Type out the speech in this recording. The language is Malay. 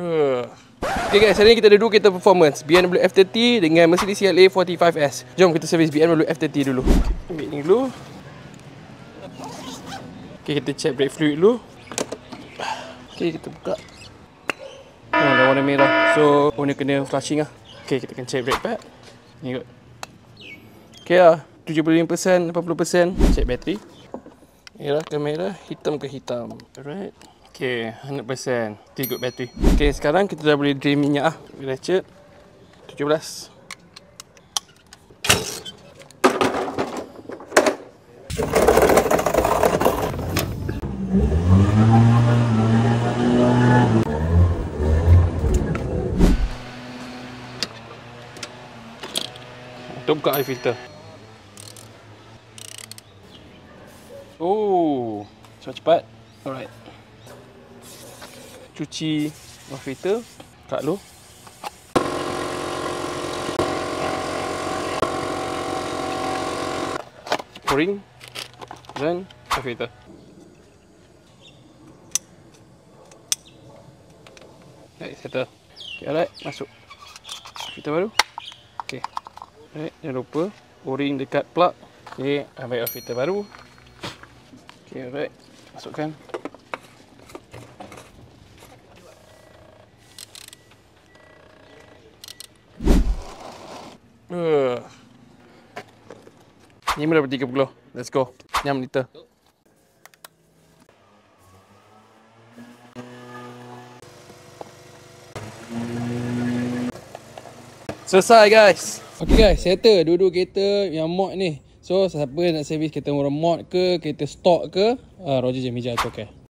Okay guys, hari ni kita ada dua kereta performance, BMW F30 dengan Mercedes CLA 45S. Jom kita servis BMW F30 dulu. Ambil ni dulu. Okay, kita check brake fluid dulu. Okay, kita buka. Oh, dah warna merah. So, owner kena flushing lah. Okay, kita akan check brake pad. Ni kot. Okay lah, 75%, 80%. Check bateri. Merah ke merah, hitam ke hitam. Alright. Okay, 100%. Still good battery. Okay, sekarang kita dah boleh drain minyak lah. Ratchet 17. Untuk buka air filter. Oh, cepat-cepat. Alright. Cuci air filter. Buka dulu. Pouring. Dan air filter. Alright, settle. Okay, alright, masuk filter baru. Okay. Alright, jangan lupa pouring dekat plug. Okay, ambil air filter baru. Okay, alright, masukkan. Ni berapa 30. Let's go. 6 liter. Selesai guys. Okay guys, settle dua-dua kereta yang mod ni. So siapa nak servis kereta orang mod ke, kereta stock ke, Roger je meja tu, okay.